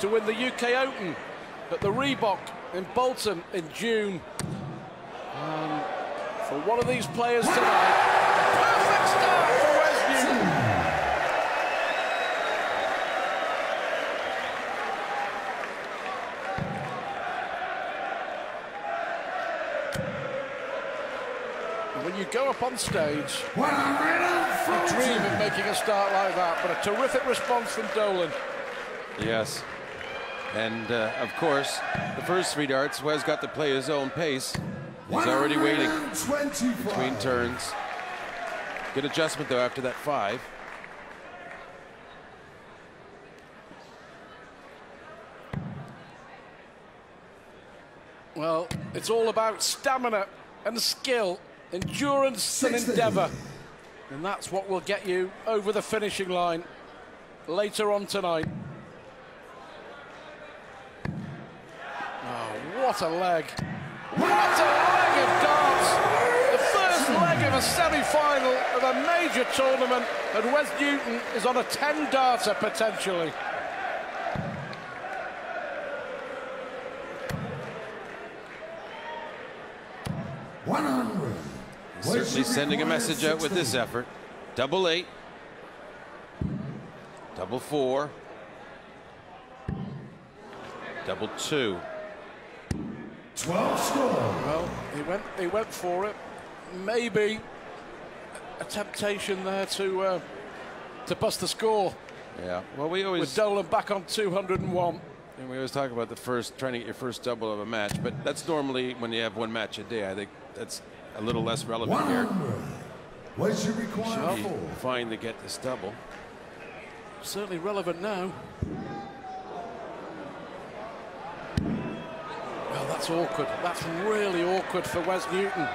to win the UK Open at the Reebok in Bolton in June. And for one of these players tonight, a perfect start for Wes Newton. When you go up on stage, you dream of making a start like that, but a terrific response from Dolan. Yes. And, of course, the first 3 darts, Wes got to play his own pace. He's already waiting between turns. Good adjustment, though, after that 5. Well, it's all about stamina and skill, endurance and endeavour. And that's what will get you over the finishing line later on tonight. Oh, what a leg. What a leg of darts. The first leg of a semi-final of a major tournament, and Wes Newton is on a 10-darter potentially. Certainly sending a message out with this effort. Double 8. Double 4. Double 2. 12 score. Well, he went for it. Maybe a temptation there to bust the score. Yeah. Well, we always with Dolan back on 201. And we always talk about trying to get your first double of a match, but that's normally when you have 1 match a day. I think that's a little less relevant here. What you require for? Fine to get this double. Certainly relevant now. Well, that's awkward. That's really awkward for Wes Newton.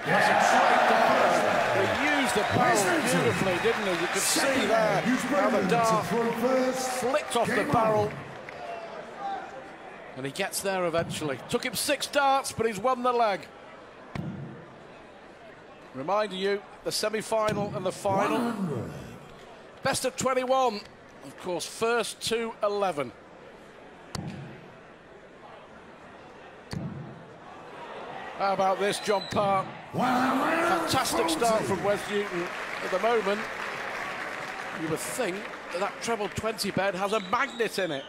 That's a great dart. He used the barrel beautifully, didn't he? You could see there how the dart flicked off the barrel. And he gets there eventually. Took him 6 darts, but he's won the leg. Reminding you, the semi-final and the final. Best of 21. Of course, first to 11. How about this, John Park? Fantastic start from Wes Newton. At the moment, you would think that treble 20 bed has a magnet in it.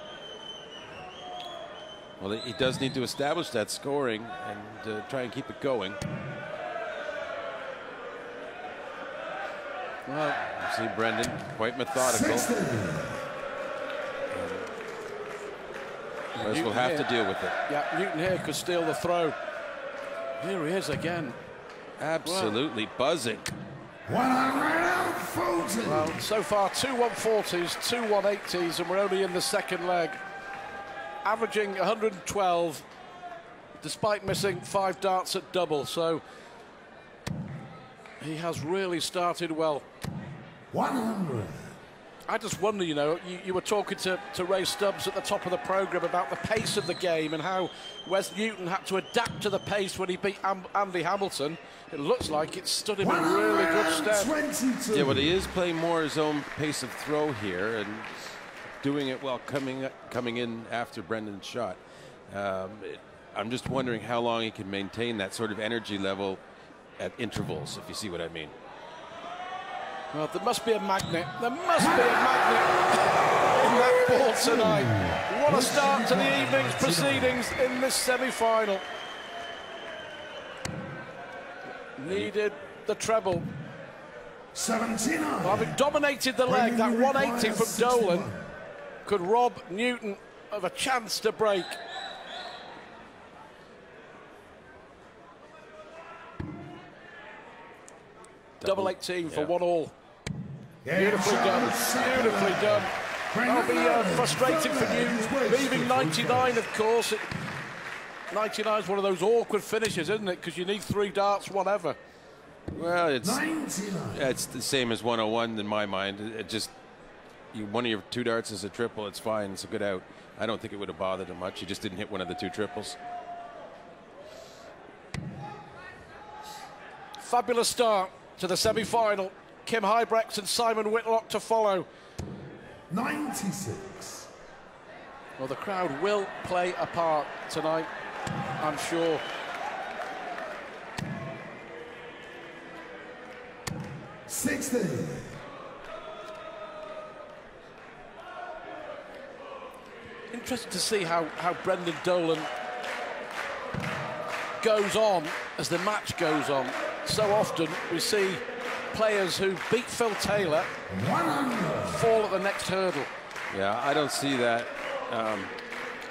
Well, he does need to establish that scoring and try and keep it going. Well, you see Brendan quite methodical. Wes will have to deal with it. Yeah, Newton here could steal the throw. Here he is again. Absolutely buzzing. Well, so far 2 140s, 2 180s, and we're only in the second leg. Averaging 112, despite missing 5 darts at double. So he has really started well. 100. I just wonder, you know, you were talking to Ray Stubbs at the top of the programme about the pace of the game and how Wes Newton had to adapt to the pace when he beat Andy Hamilton. It looks like it stood him in really good stead. Yeah, but he is playing more his own pace of throw here and doing it while coming in after Brendan's shot. I'm just wondering how long he can maintain that sort of energy level at intervals, if you see what I mean. Well, there must be a magnet. There must be a magnet in that ball tonight. What a start to the evening's proceedings in this semi-final. Needed the treble. 79. Well, having dominated the leg, that 180 from Dolan could rob Newton of a chance to break. Double 18 for 1-all. Beautifully done. Beautifully done. That'll be frustrating for Newton. Leaving 99, of course. 99 is one of those awkward finishes, isn't it? Because you need 3 darts, whatever. Well, it's the same as 101 in my mind. It just, one of your 2 darts is a triple. It's fine. It's a good out. I don't think it would have bothered him much. He just didn't hit one of the 2 triples. Fabulous start to the semi-final. Kim Huybrechts and Simon Whitlock to follow. 96. Well, the crowd will play a part tonight, I'm sure. Interesting to see how Brendan Dolan goes on as the match goes on. So often we see players who beat Phil Taylor fall at the next hurdle. Yeah, I don't see that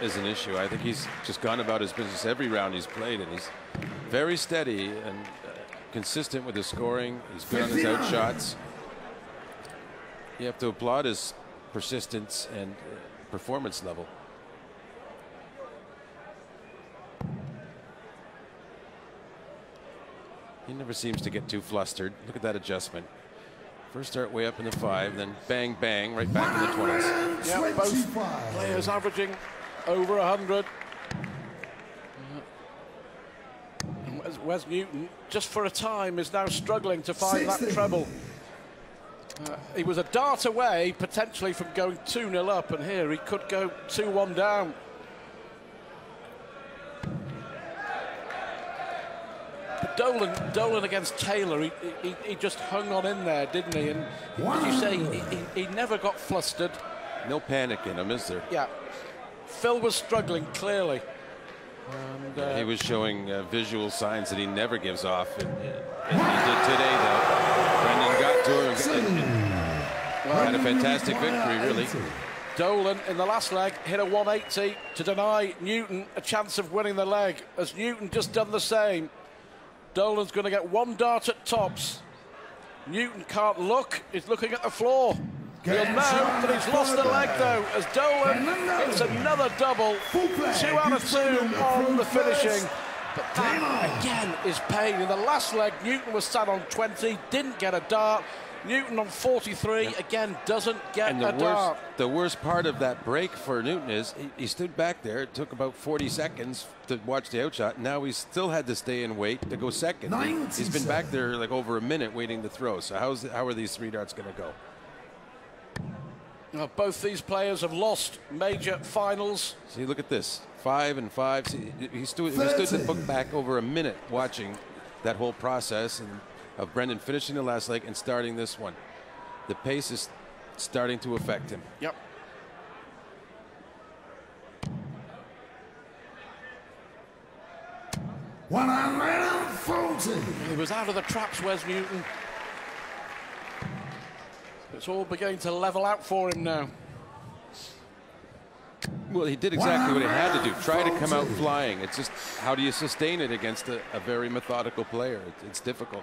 as an issue. I think he's just gone about his business every round he's played, and he's very steady and consistent with his scoring. He's good on his out shots. You have to applaud his persistence and performance level. He never seems to get too flustered. Look at that adjustment. First start way up in the 5, then bang, bang, right back in the 20s. Yeah, both players averaging over 100. Wes Newton, just for a time, is now struggling to find that treble. He was a dart away, potentially, from going 2-0 up, and here he could go 2-1 down. But Dolan against Taylor, he just hung on in there, didn't he? And as you say, he never got flustered. No panic in him, is there? Yeah. Phil was struggling, clearly. And, he was showing visual signs that he never gives off. And he did today, though. Brendan got to him and had a fantastic victory, really. Dolan, in the last leg, hit a 180 to deny Newton a chance of winning the leg. As Newton just done the same. Dolan's going to get one dart at tops. Newton can't look. He's looking at the floor. He'll know that he's lost the leg, though, as Dolan hits another double. 2 out of 2 on the finishing. But that, again, is pain. In the last leg, Newton was sat on 20, didn't get a dart. Newton on 43, again, doesn't get a dart. The worst part of that break for Newton is he stood back there. It took about 40 seconds to watch the outshot. Now he still had to stay and wait to go second. He's been back there like over a minute waiting to throw. So how are these 3 darts going to go? Now, both these players have lost major finals. See, look at this. 5 and 5. See, he stood the book back over a minute watching that whole process of Brendan finishing the last leg and starting this one. The pace is starting to affect him. Yep. He was out of the traps, Wes Newton. It's all beginning to level out for him now. Well, he did exactly what he had to do. Try to come out flying. It's just, how do you sustain it against a very methodical player? It's difficult.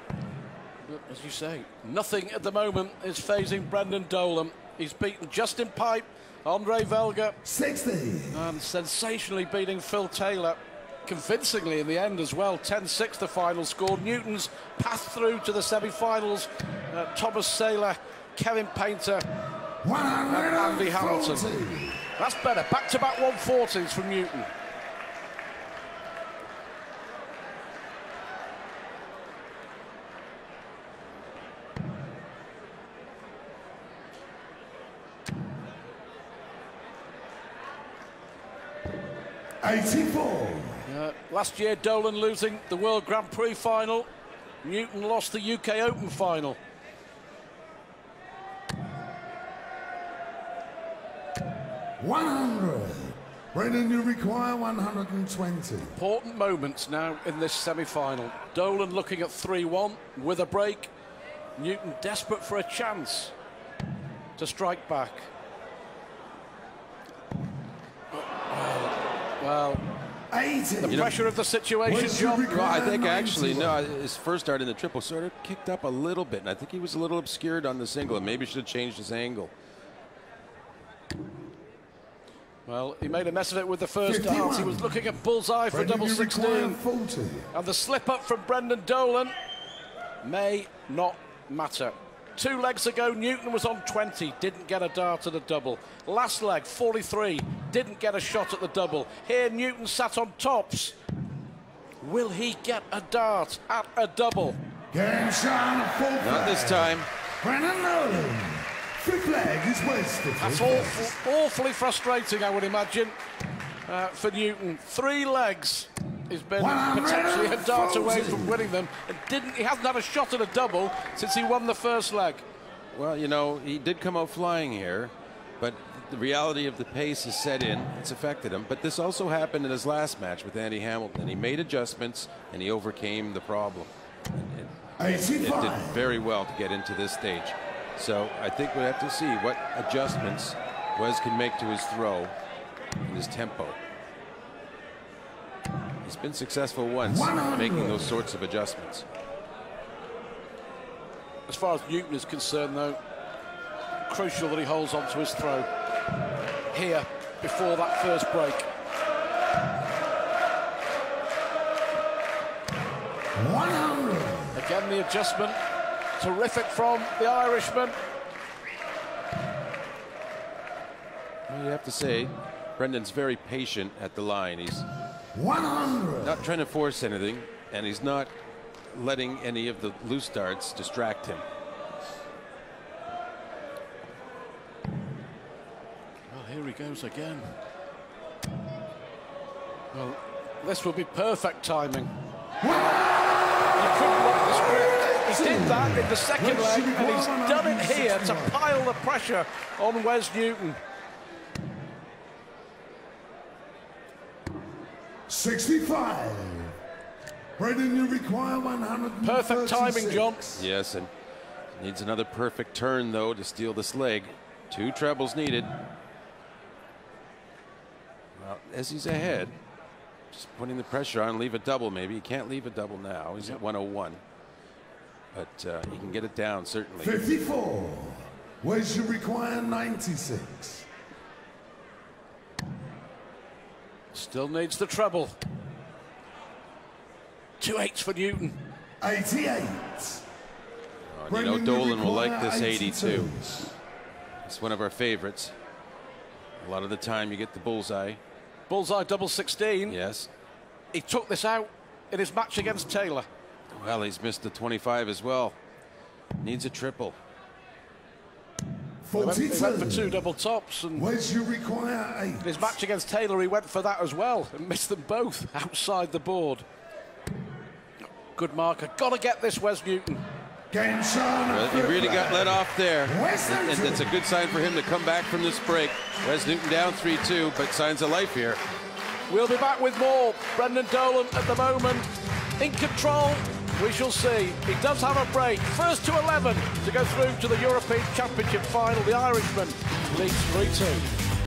But as you say, nothing at the moment is phasing Brendan Dolan. He's beaten Justin Pipe, Andre Velga, 60, and sensationally beating Phil Taylor. Convincingly in the end as well. 10-6 the final score. Newton's passed through to the semi-finals. Thomas Saylor, Kevin Painter, and Andy Hamilton. That's better. Back-to-back 140s from Newton. Last year, Dolan losing the World Grand Prix final. Newton lost the UK Open final. Brendan, you require 120. Important moments now in this semi-final. Dolan looking at 3-1 with a break. Newton desperate for a chance to strike back. Well, the pressure of the situation, John. Well, I think actually, no, his first start in the triple sort of kicked up a little bit, and I think he was a little obscured on the single, and maybe should have changed his angle. Well, he made a mess of it with the first dance. He was looking at bullseye for double 16. And the slip up from Brendan Dolan may not matter. 2 legs ago, Newton was on 20, didn't get a dart at a double. Last leg, 43, didn't get a shot at the double. Here, Newton sat on tops. Will he get a dart at a double? Not this time. Brendan Dolan, Fifth leg is wasted. That's awfully frustrating, I would imagine, for Newton. 3 legs. He's been potentially a dart away from winning them. And he hasn't had a shot at a double since he won the first leg. Well, you know, he did come out flying here, but the reality of the pace has set in. It's affected him. But this also happened in his last match with Andy Hamilton. He made adjustments, and he overcame the problem. It did very well to get into this stage. So I think we have to see what adjustments Wes can make to his throw and his tempo. He's been successful once making those sorts of adjustments. As far as Newton is concerned, though, crucial that he holds on to his throw here before that first break. 100. Again, the adjustment. Terrific from the Irishman. Well, you have to say, Brendan's very patient at the line. He's 100. not trying to force anything, and he's not letting any of the loose darts distract him. Well, here he goes again. Well, this will be perfect timing. He couldn't lock the script. He did that in the second leg, and he's done it here to pile the pressure on Wes Newton. 65. Brendan, you require 136. Perfect timing, John. Yes, and needs another perfect turn, though, to steal this leg. 2 trebles needed. Well, as he's ahead, just putting the pressure on, leave a double maybe. He can't leave a double now. He's at 101. But he can get it down, certainly. 54. Wes, you require 96. Still needs the treble. 2 8s for Newton. 88. Oh, you know, Dolan will like this 82. It's one of our favorites. A lot of the time you get the bullseye. Bullseye double 16. Yes. He took this out in his match against Taylor. Well, he's missed the 25 as well. Needs a triple. 42. He went for 2 double tops, and Wes, you require 8. in his match against Taylor, he went for that as well and missed them both outside the board. Good marker. Got to get this, Wes Newton. Well, he really got let off there, and it's a good sign for him to come back from this break. Wes Newton down 3-2, but signs of life here. We'll be back with more. Brendan Dolan at the moment in control. We shall see. He does have a break. First to 11 to go through to the European Championship final. The Irishman leads 3-2.